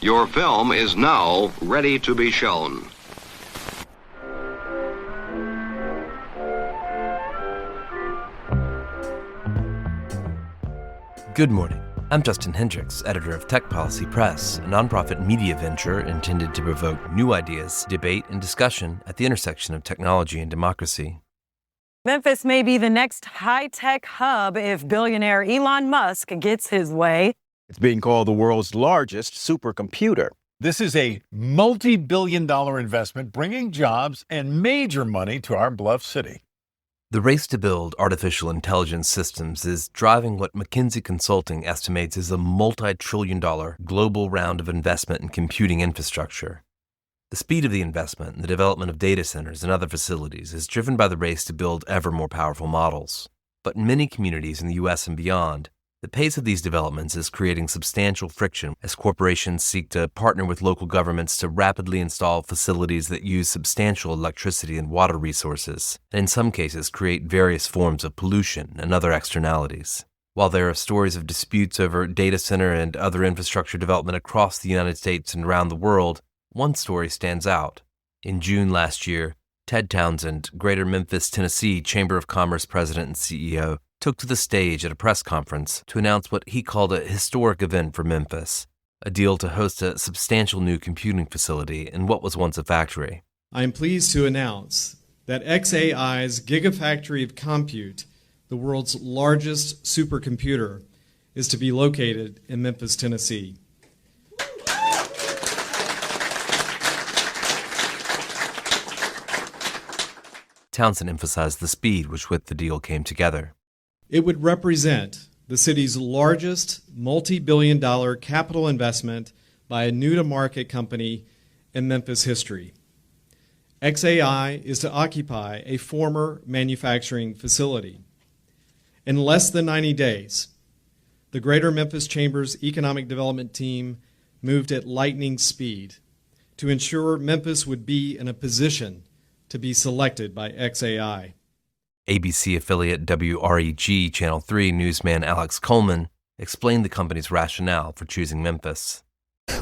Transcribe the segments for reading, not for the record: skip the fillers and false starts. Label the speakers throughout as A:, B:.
A: Your film is now ready to be shown.
B: Good morning. I'm Justin Hendrix, editor of Tech Policy Press, a nonprofit media venture intended to provoke new ideas, debate, and discussion at the intersection of technology and democracy.
C: Memphis may be the next high-tech hub if billionaire Elon Musk gets his way.
D: It's being called the world's largest supercomputer.
E: This is a multi-billion-dollar investment bringing jobs and major money to our Bluff City.
B: The race to build artificial intelligence systems is driving what McKinsey Consulting estimates is a multi-trillion-dollar global round of investment in computing infrastructure. The speed of the investment and the development of data centers and other facilities is driven by the race to build ever more powerful models. But in many communities in the U.S. and beyond, the pace of these developments is creating substantial friction as corporations seek to partner with local governments to rapidly install facilities that use substantial electricity and water resources, and in some cases create various forms of pollution and other externalities. While there are stories of disputes over data center and other infrastructure development across the United States and around the world, one story stands out. In June last year, Ted Townsend, Greater Memphis, Tennessee Chamber of Commerce president and CEO, took to the stage at a press conference to announce what he called a historic event for Memphis, a deal to host a substantial new computing facility in what was once a factory.
F: I am pleased to announce that xAI's Gigafactory of Compute, the world's largest supercomputer, is to be located in Memphis, Tennessee.
B: Townsend emphasized the speed with which the deal came together.
F: It would represent the city's largest multi-billion-dollar capital investment by a new-to-market company in Memphis history. xAI is to occupy a former manufacturing facility. In less than 90 days, the Greater Memphis Chamber's Economic Development Team moved at lightning speed to ensure Memphis would be in a position to be selected by xAI.
B: ABC affiliate WREG Channel 3 newsman Alex Coleman explained the company's rationale for choosing Memphis.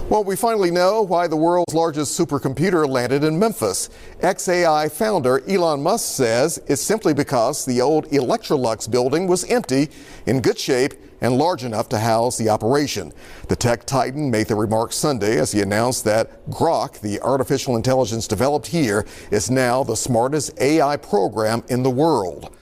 G: Well, we finally know why the world's largest supercomputer landed in Memphis. xAI founder Elon Musk says it's simply because the old Electrolux building was empty, in good shape, and large enough to house the operation. The tech titan made the remarks Sunday as he announced that Grok, the artificial intelligence developed here, is now the smartest AI program in the world.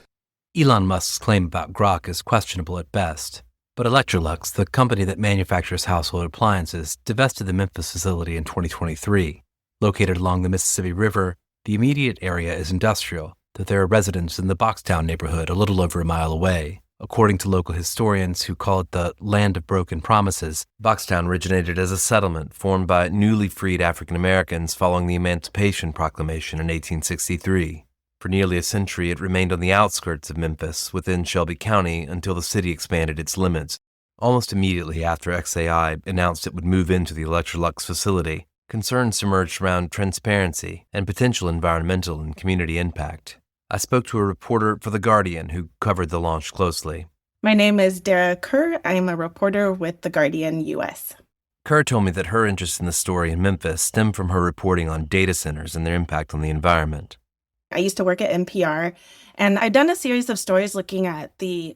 B: Elon Musk's claim about Grok is questionable at best. But Electrolux, the company that manufactures household appliances, divested the Memphis facility in 2023. Located along the Mississippi River, the immediate area is industrial, though there are residents in the Boxtown neighborhood a little over a mile away. According to local historians who call it the Land of Broken Promises, Boxtown originated as a settlement formed by newly freed African Americans following the Emancipation Proclamation in 1863. For nearly a century, it remained on the outskirts of Memphis, within Shelby County, until the city expanded its limits. Almost immediately after xAI announced it would move into the Electrolux facility, concerns emerged around transparency and potential environmental and community impact. I spoke to a reporter for The Guardian who covered the launch closely.
H: My name is Dara Kerr. I am a reporter with The Guardian US.
B: Kerr told me that her interest in the story in Memphis stemmed from her reporting on data centers and their impact on the environment.
H: I used to work at NPR, and I've done a series of stories looking at the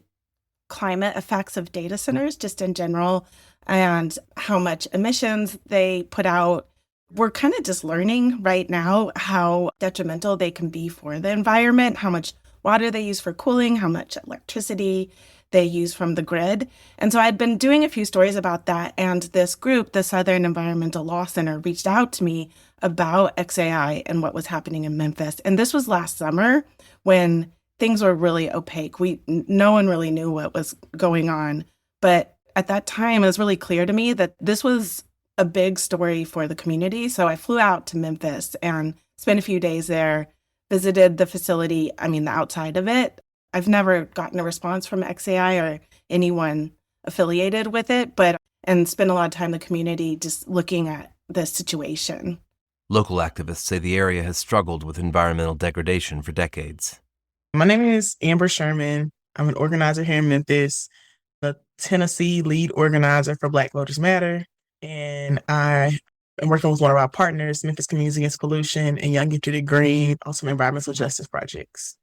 H: climate effects of data centers just in general and how much emissions they put out. We're kind of just learning right now how detrimental they can be for the environment, how much water they use for cooling, how much electricity they use from the grid. And so I'd been doing a few stories about that, and this group, the Southern Environmental Law Center, reached out to me about xAI and what was happening in Memphis. And this was last summer when things were really opaque. No one really knew what was going on. But at that time, it was really clear to me that this was a big story for the community. So I flew out to Memphis and spent a few days there, visited the facility, the outside of it. I've never gotten a response from xAI or anyone affiliated with it, and spent a lot of time in the community just looking at the situation.
B: Local activists say the area has struggled with environmental degradation for decades.
I: My name is Amber Sherman. I'm an organizer here in Memphis, the Tennessee lead organizer for Black Voters Matter. And I am working with one of our partners, Memphis Communities Against Pollution and Young Gifted Green, on some environmental justice projects.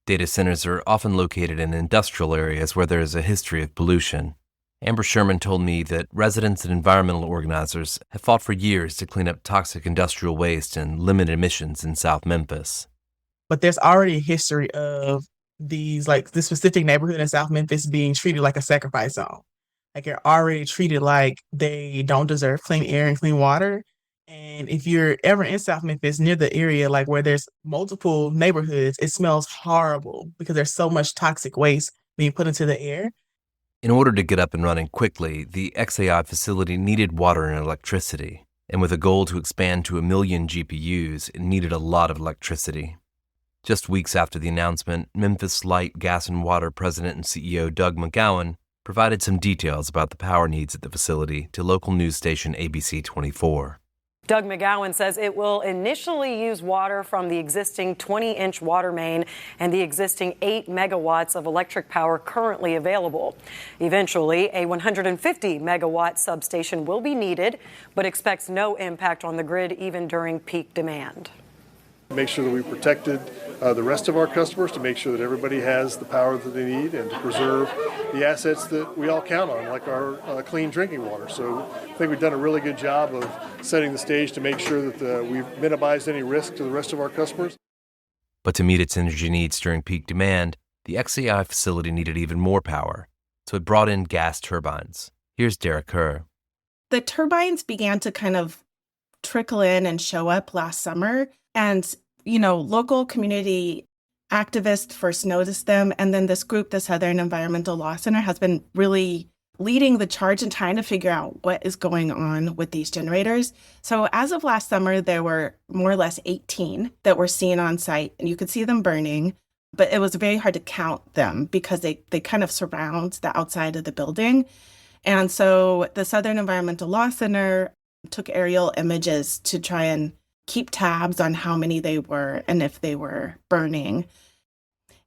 B: Data centers are often located in industrial areas where there is a history of pollution. Amber Sherman told me that residents and environmental organizers have fought for years to clean up toxic industrial waste and limit emissions in South Memphis.
I: But there's already a history of these, like this specific neighborhood in South Memphis being treated like a sacrifice zone. Like they're already treated like they don't deserve clean air and clean water. And if you're ever in South Memphis near the area, like where there's multiple neighborhoods, it smells horrible because there's so much toxic waste being put into the air.
B: In order to get up and running quickly, the xAI facility needed water and electricity. And with a goal to expand to 1 million GPUs, it needed a lot of electricity. Just weeks after the announcement, Memphis Light, Gas and Water President and CEO Doug McGowan provided some details about the power needs at the facility to local news station ABC 24.
C: Doug McGowan says it will initially use water from the existing 20-inch water main and the existing 8 megawatts of electric power currently available. Eventually, a 150-megawatt substation will be needed, but expects no impact on the grid even during peak demand.
J: Make sure that we protected the rest of our customers, to make sure that everybody has the power that they need, and to preserve the assets that we all count on, like our clean drinking water. So I think we've done a really good job of setting the stage to make sure that we've minimized any risk to the rest of our customers.
B: But to meet its energy needs during peak demand, the xAI facility needed even more power, so it brought in gas turbines. Here's Dara Kerr.
H: The turbines began to kind of trickle in and show up last summer. And, local community activists first noticed them. And then this group, the Southern Environmental Law Center, has been really leading the charge and trying to figure out what is going on with these generators. So as of last summer, there were more or less 18 that were seen on site, and you could see them burning. But it was very hard to count them because they kind of surround the outside of the building. And so the Southern Environmental Law Center took aerial images to try and keep tabs on how many they were and if they were burning.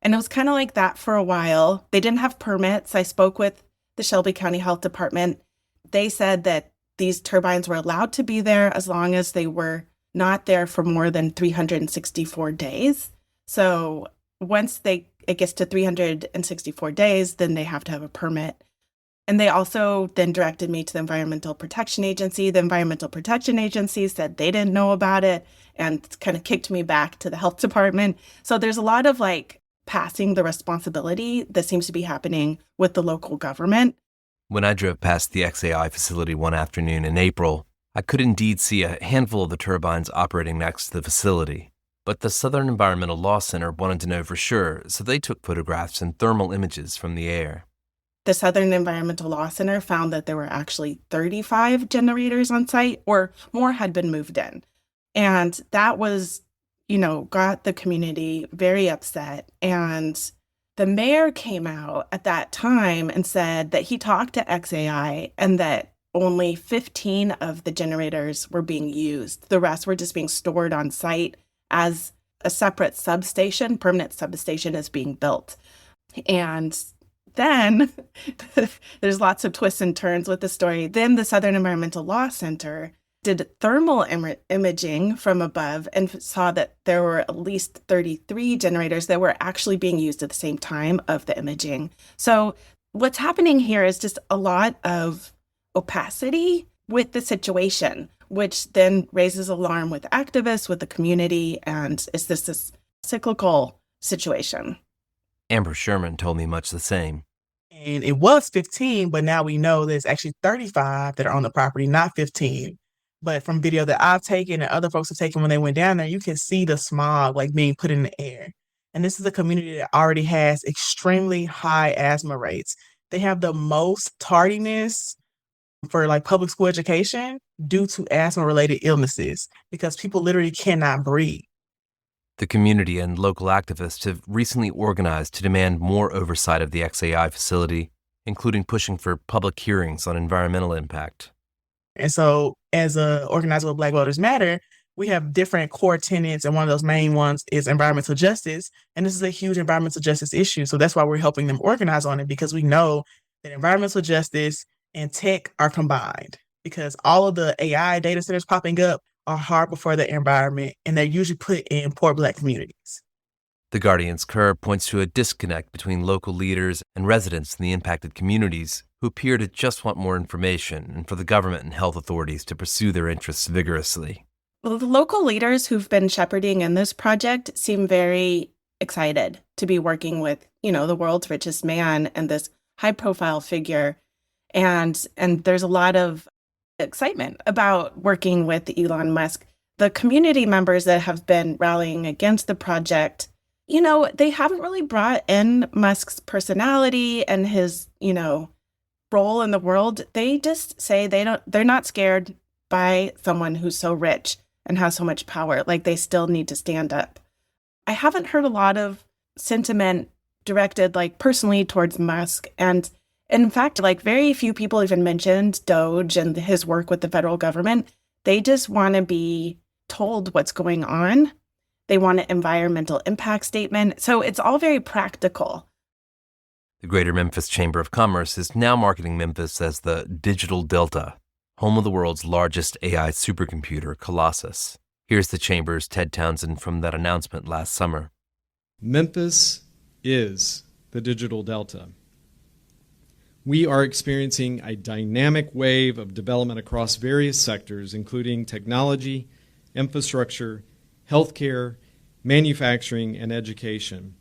H: And it was kind of like that for a while. They didn't have permits. I spoke with the Shelby County Health Department. They said that these turbines were allowed to be there as long as they were not there for more than 364 days. So once it gets to 364 days, then they have to have a permit. And they also then directed me to the Environmental Protection Agency. The Environmental Protection Agency said they didn't know about it and kind of kicked me back to the health department. So there's a lot of passing the responsibility that seems to be happening with the local government.
B: When I drove past the xAI facility one afternoon in April, I could indeed see a handful of the turbines operating next to the facility. But the Southern Environmental Law Center wanted to know for sure, so they took photographs and thermal images from the air.
H: The Southern Environmental Law Center found that there were actually 35 generators on site, or more had been moved in. And that was, got the community very upset. And the mayor came out at that time and said that he talked to xAI and that only 15 of the generators were being used. The rest were just being stored on site as a separate substation. Permanent substation is being built. And then there's lots of twists and turns with the story. Then the Southern Environmental Law Center did thermal imaging from above and saw that there were at least 33 generators that were actually being used at the same time of the imaging. So what's happening here is just a lot of opacity with the situation, which then raises alarm with activists, with the community, and is this cyclical situation?
B: Amber Sherman told me much the same.
I: And it was 15, but now we know there's actually 35 that are on the property, not 15. But from video that I've taken and other folks have taken when they went down there, you can see the smog being put in the air. And this is a community that already has extremely high asthma rates. They have the most tardiness for public school education due to asthma-related illnesses because people literally cannot breathe.
B: The community and local activists have recently organized to demand more oversight of the xAI facility, including pushing for public hearings on environmental impact.
I: And so as an organizer with Black Voters Matter, we have different core tenets, and one of those main ones is environmental justice. And this is a huge environmental justice issue. So that's why we're helping them organize on it, because we know that environmental justice and tech are combined. because all of the AI data centers popping up are horrible for the environment, and they're usually put in poor Black communities.
B: The Guardian's Kerr points to a disconnect between local leaders and residents in the impacted communities who appear to just want more information and for the government and health authorities to pursue their interests vigorously.
H: Well, the local leaders who've been shepherding in this project seem very excited to be working with, the world's richest man and this high-profile figure. And there's a lot of excitement about working with Elon Musk. The community members that have been rallying against the project, they haven't really brought in Musk's personality and his, role in the world. They just say they're not scared by someone who's so rich and has so much power. Like, they still need to stand up. I haven't heard a lot of sentiment directed, personally towards Musk. And in fact, very few people even mentioned Doge and his work with the federal government. They just want to be told what's going on. They want an environmental impact statement. So it's all very practical.
B: The Greater Memphis Chamber of Commerce is now marketing Memphis as the Digital Delta, home of the world's largest AI supercomputer, Colossus. Here's the Chamber's Ted Townsend from that announcement last summer.
F: Memphis is the Digital Delta. We are experiencing a dynamic wave of development across various sectors, including technology, infrastructure, healthcare, manufacturing, and education.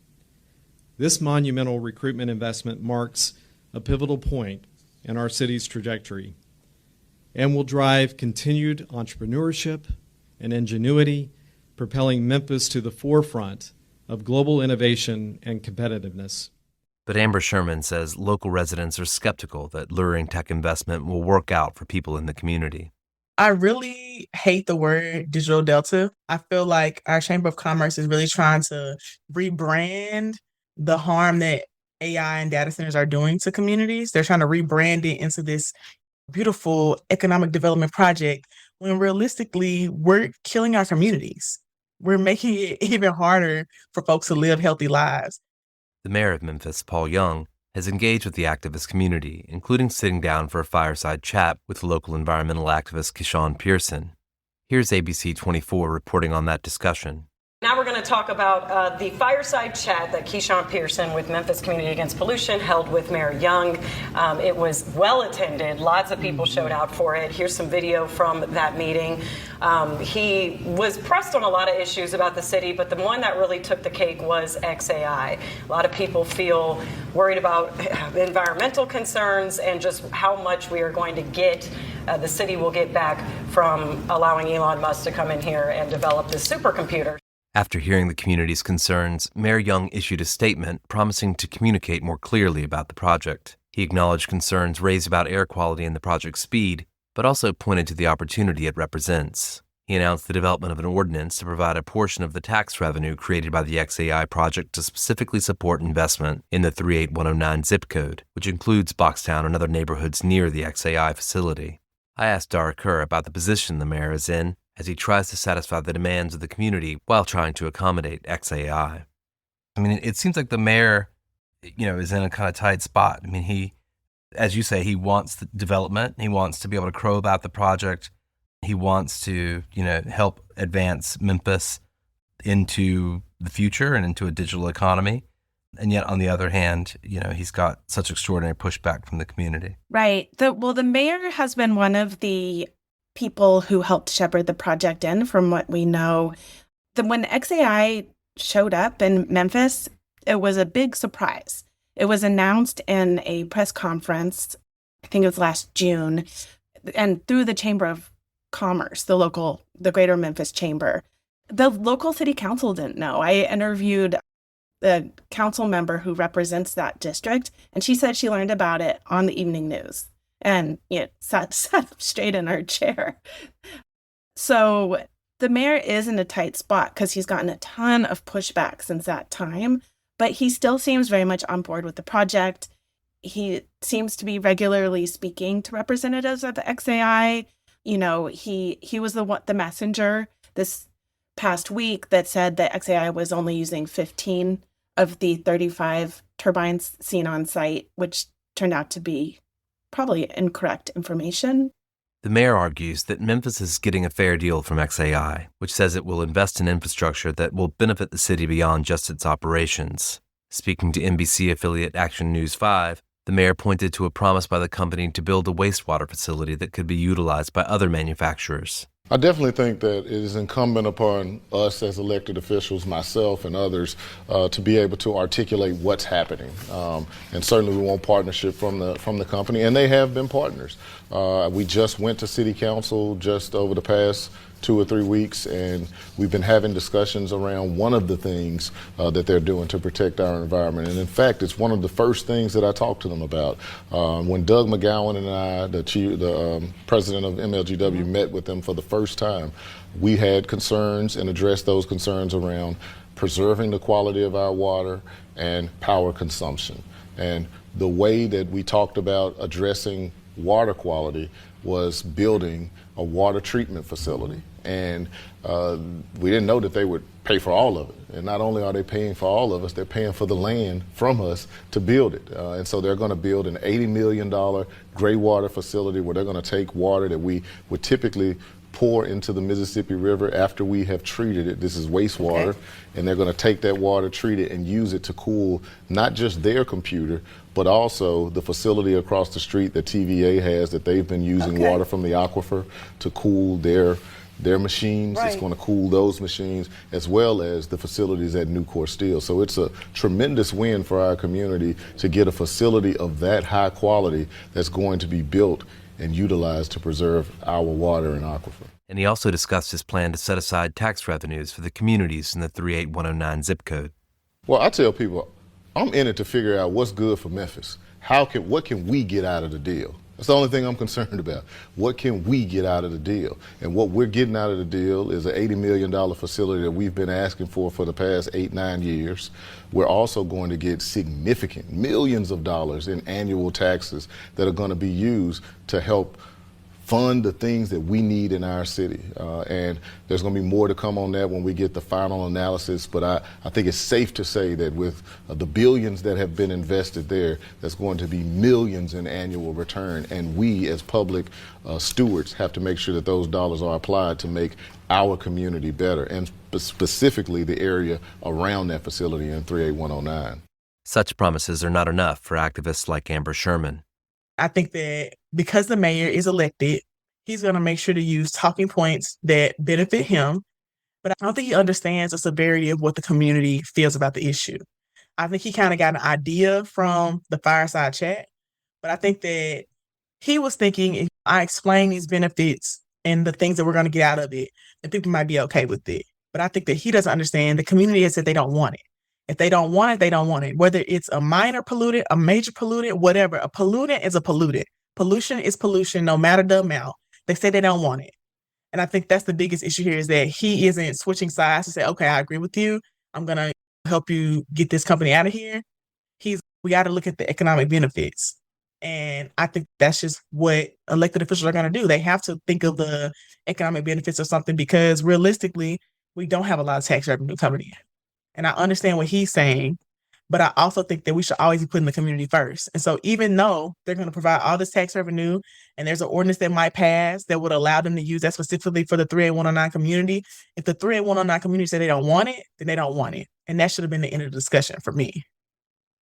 F: This monumental recruitment investment marks a pivotal point in our city's trajectory and will drive continued entrepreneurship and ingenuity, propelling Memphis to the forefront of global innovation and competitiveness.
B: But Amber Sherman says local residents are skeptical that luring tech investment will work out for people in the community.
I: I really hate the word Digital Delta. I feel like our Chamber of Commerce is really trying to rebrand the harm that AI and data centers are doing to communities. They're trying to rebrand it into this beautiful economic development project when realistically we're killing our communities. We're making it even harder for folks to live healthy lives.
B: The mayor of Memphis, Paul Young, has engaged with the activist community, including sitting down for a fireside chat with local environmental activist Keyshawn Pearson. Here's ABC 24 reporting on that discussion.
C: Now we're going to talk about the fireside chat that Keyshawn Pearson with Memphis Community Against Pollution held with Mayor Young. It was well attended. Lots of people showed out for it. Here's some video from that meeting. He was pressed on a lot of issues about the city, but the one that really took the cake was xAI. A lot of people feel worried about environmental concerns and just how much we are going to get, the city will get back from allowing Elon Musk to come in here and develop this supercomputer.
B: After hearing the community's concerns, Mayor Young issued a statement promising to communicate more clearly about the project. He acknowledged concerns raised about air quality and the project's speed, but also pointed to the opportunity it represents. He announced the development of an ordinance to provide a portion of the tax revenue created by the xAI project to specifically support investment in the 38109 zip code, which includes Boxtown and other neighborhoods near the xAI facility. I asked Dara Kerr about the position the mayor is in as he tries to satisfy the demands of the community while trying to accommodate xAI. I mean, it seems like the mayor, is in a kind of tight spot. I mean, he, as you say, he wants the development. He wants to be able to crow about the project. He wants to, help advance Memphis into the future and into a digital economy. And yet, on the other hand, he's got such extraordinary pushback from the community.
H: Right. The mayor has been one of the people who helped shepherd the project in, from what we know. When xAI showed up in Memphis, it was a big surprise. It was announced in a press conference, I think it was last June, and through the Chamber of Commerce, the Greater Memphis Chamber. The local city council didn't know. I interviewed the council member who represents that district, and she said she learned about it on the evening news. And sat up straight in her chair. So the mayor is in a tight spot because he's gotten a ton of pushback since that time, but he still seems very much on board with the project. He seems to be regularly speaking to representatives of the xAI. He was the messenger this past week that said that xAI was only using 15 of the 35 turbines seen on site, which turned out to be probably incorrect information.
B: The mayor argues that Memphis is getting a fair deal from xAI, which says it will invest in infrastructure that will benefit the city beyond just its operations. Speaking to NBC affiliate Action News 5, the mayor pointed to a promise by the company to build a wastewater facility that could be utilized by other manufacturers.
K: I definitely think that it is incumbent upon us as elected officials, myself and others, to be able to articulate what's happening. And certainly we want partnership from the company, and they have been partners. We just went to City Council just over the past 2 or 3 weeks, and we've been having discussions around one of the things that they're doing to protect our environment. And in fact, it's one of the first things that I talked to them about. When Doug McGowan and I, the president of MLGW, met with them for the first time, we had concerns and addressed those concerns around preserving the quality of our water and power consumption. And the way that we talked about addressing water quality was building a water treatment facility. And we didn't know that they would pay for all of it. And not only are they paying for all of us, they're paying for the land from us to build it. And so they're going to build an $80 million gray water facility where they're going to take water that we would typically pour into the Mississippi River after we have treated it. This is wastewater. Okay. And they're going to take that water, treat it, and use it to cool not just their computer, but also the facility across the street that TVA has, that they've been using water from the aquifer to cool their machines. Right. It's going to cool those machines, as well as the facilities at Nucor Steel. So it's a tremendous win for our community to get a facility of that high quality that's going to be built and utilized to preserve our water and aquifer.
B: And he also discussed his plan to set aside tax revenues for the communities in the 38109 zip code.
K: Well, I tell people, I'm in it to figure out what's good for Memphis. What can we get out of the deal? That's the only thing I'm concerned about. What can we get out of the deal? And what we're getting out of the deal is an $80 million facility that we've been asking for the past 8-9 years. We're also going to get significant millions of dollars in annual taxes that are going to be used to help fund the things that we need in our city. And there's going to be more to come on that when we get the final analysis. But I think it's safe to say that with the billions that have been invested there, there's going to be millions in annual return. And we as public stewards have to make sure that those dollars are applied to make our community better, and specifically the area around that facility in 38109.
B: Such promises are not enough for activists like Amber Sherman.
I: I think that because the mayor is elected, he's going to make sure to use talking points that benefit him. But I don't think he understands the severity of what the community feels about the issue. I think he kind of got an idea from the fireside chat, but I think that he was thinking, if I explain these benefits and the things that we're going to get out of it, then people might be okay with it. But I think that he doesn't understand the community has said they don't want it. If they don't want it, they don't want it. Whether it's a minor pollutant, a major pollutant, whatever. A pollutant is a pollutant. Pollution is pollution, no matter the amount. They say they don't want it. And I think that's the biggest issue here, is that he isn't switching sides to say, okay, I agree with you. I'm going to help you get this company out of here. We got to look at the economic benefits. And I think that's just what elected officials are going to do. They have to think of the economic benefits or something, because realistically, we don't have a lot of tax revenue coming in. And I understand what he's saying, but I also think that we should always be putting the community first. And so even though they're going to provide all this tax revenue, and there's an ordinance that might pass that would allow them to use that specifically for the 38109 community, if the 38109 community say they don't want it, then they don't want it. And that should have been the end of the discussion for me.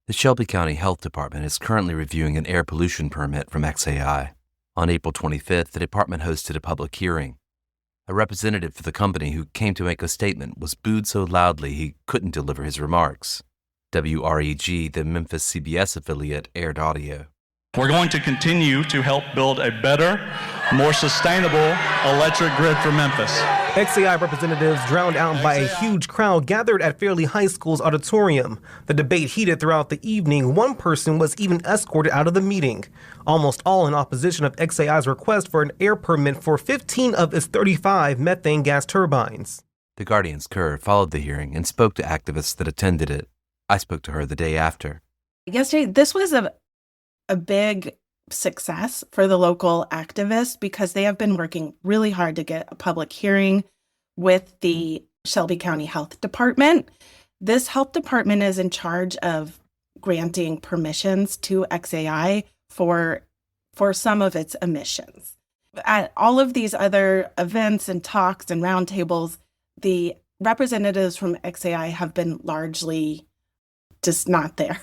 B: The Shelby County Health Department is currently reviewing an air pollution permit from xAI. On April 25th, the department hosted a public hearing. A representative for the company who came to make a statement was booed so loudly he couldn't deliver his remarks. WREG, the Memphis CBS affiliate, aired audio.
L: We're going to continue to help build a better, more sustainable electric grid for Memphis.
M: xAI representatives drowned out by a huge crowd gathered at Fairleigh High School's auditorium. The debate heated throughout the evening. One person was even escorted out of the meeting, almost all in opposition of xAI's request for an air permit for 15 of its 35 methane gas turbines.
B: The Guardian's Kerr followed the hearing and spoke to activists that attended it. I spoke to her the day after.
H: Yesterday, this was a big success for the local activists, because they have been working really hard to get a public hearing with the Shelby County Health Department. This health department is in charge of granting permissions to xAI for some of its emissions. At all of these other events and talks and roundtables, the representatives from xAI have been largely just not there,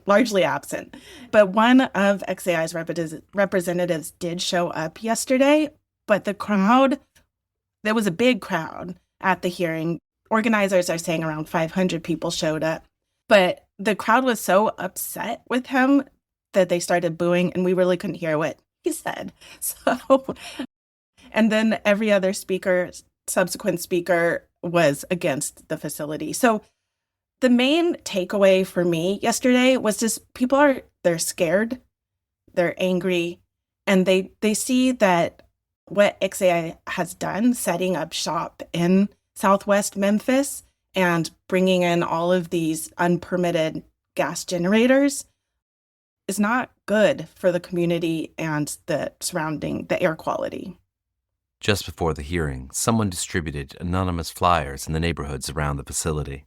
H: largely absent. But one of xAI's representatives did show up yesterday, but there was a big crowd at the hearing. Organizers are saying around 500 people showed up, but the crowd was so upset with him that they started booing, and we really couldn't hear what he said. And then every other subsequent speaker was against the facility. So the main takeaway for me yesterday was just they're scared, they're angry, and they see that what xAI has done, setting up shop in Southwest Memphis and bringing in all of these unpermitted gas generators, is not good for the community and the air quality.
B: Just before the hearing, someone distributed anonymous flyers in the neighborhoods around the facility.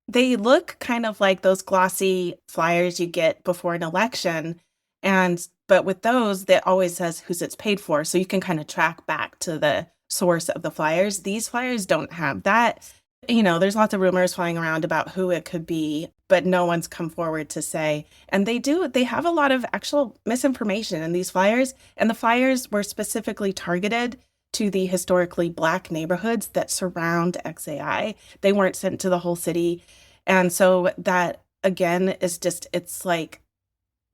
H: They look kind of like those glossy flyers you get before an election, but with those, that always says who's it's paid for, so you can kind of track back to the source of the flyers. These flyers don't have that. There's lots of rumors flying around about who it could be, but no one's come forward to say. And they have a lot of actual misinformation in these flyers, and the flyers were specifically targeted to the historically Black neighborhoods that surround xAI. They weren't sent to the whole city. And so that, again, it's like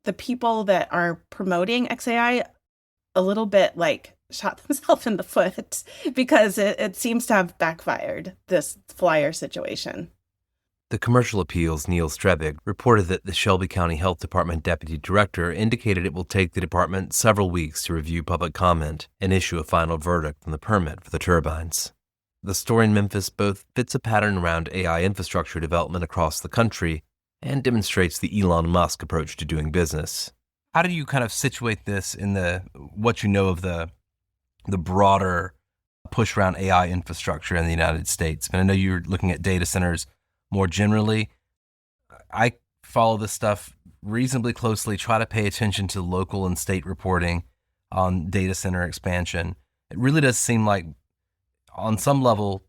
H: the people that are promoting xAI a little bit like shot themselves in the foot because it seems to have backfired, this flyer situation.
B: The Commercial Appeals' Neil Strebig reported that the Shelby County Health Department Deputy Director indicated it will take the department several weeks to review public comment and issue a final verdict on the permit for the turbines. The story in Memphis both fits a pattern around AI infrastructure development across the country and demonstrates the Elon Musk approach to doing business. How do you kind of situate this in what you know of the broader push around AI infrastructure in the United States? I know you're looking at data centers more generally. I follow this stuff reasonably closely, try to pay attention to local and state reporting on data center expansion. It really does seem like on some level,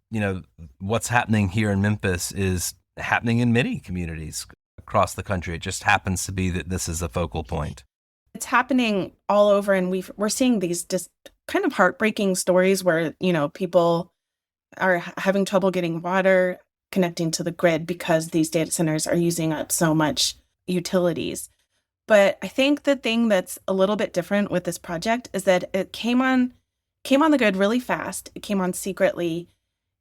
B: what's happening here in Memphis is happening in many communities across the country. It just happens to be that this is a focal point.
H: It's happening all over, and we're seeing these just kind of heartbreaking stories where, people are having trouble getting water, connecting to the grid because these data centers are using up so much utilities. But I think the thing that's a little bit different with this project is that it came on the grid really fast. It came on secretly,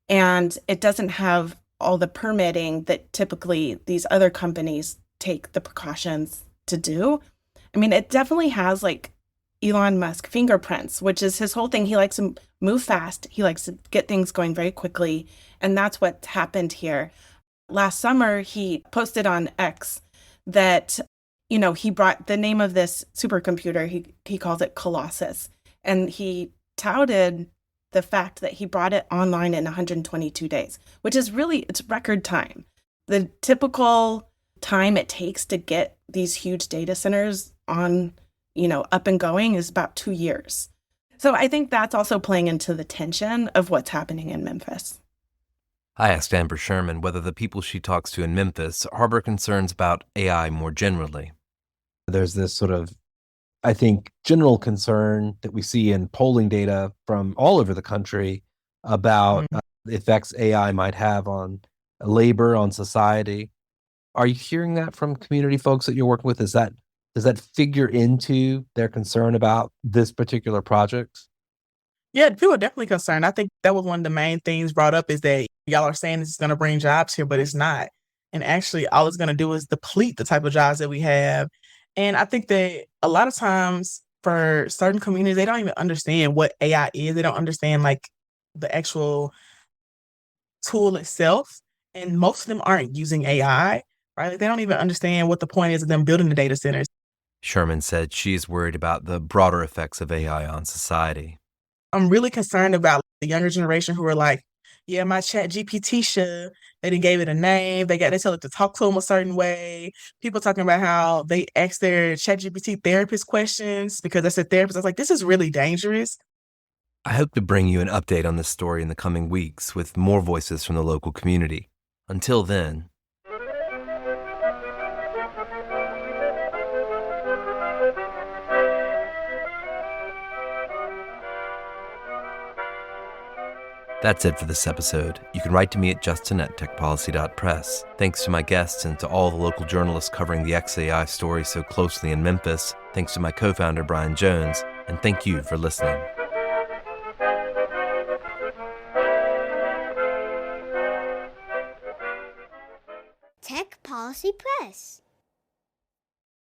H: and it doesn't have all the permitting that typically these other companies take the precautions to do. I mean, it definitely has like Elon Musk fingerprints, which is his whole thing. He likes to move fast. He likes to get things going very quickly. And that's what happened here. Last summer, he posted on X that, he brought the name of this supercomputer. He calls it Colossus. And he touted the fact that he brought it online in 122 days, which is it's record time. The typical time it takes to get these huge data centers on, up and going is about 2 years. So I think that's also playing into the tension of what's happening in Memphis.
B: I asked Amber Sherman whether the people she talks to in Memphis harbor concerns about AI more generally.
D: There's this sort of, I think, general concern that we see in polling data from all over the country about the effects AI might have on labor, on society. Are you hearing that from community folks that you're working with? Does that figure into their concern about this particular project?
I: Yeah, people are definitely concerned. I think that was one of the main things brought up is that y'all are saying this is going to bring jobs here, but it's not. And actually, all it's going to do is deplete the type of jobs that we have. And I think that a lot of times for certain communities, they don't even understand what AI is. They don't understand like the actual tool itself. And most of them aren't using AI, right? Like, they don't even understand what the point is of them building the data centers.
B: Sherman said she's worried about the broader effects of AI on society.
I: I'm really concerned about the younger generation who are like, yeah, my chat GPT should. They didn't gave it a name. They tell it to talk to them a certain way. People talking about how they ask their chat GPT therapist questions because that's a therapist. I was like, this is really dangerous.
B: I hope to bring you an update on this story in the coming weeks with more voices from the local community. Until then, that's it for this episode. You can write to me at justin@techpolicy.press. Thanks to my guests and to all the local journalists covering the xAI story so closely in Memphis. Thanks to my co-founder, Brian Jones. And thank you for listening.
N: Tech Policy Press.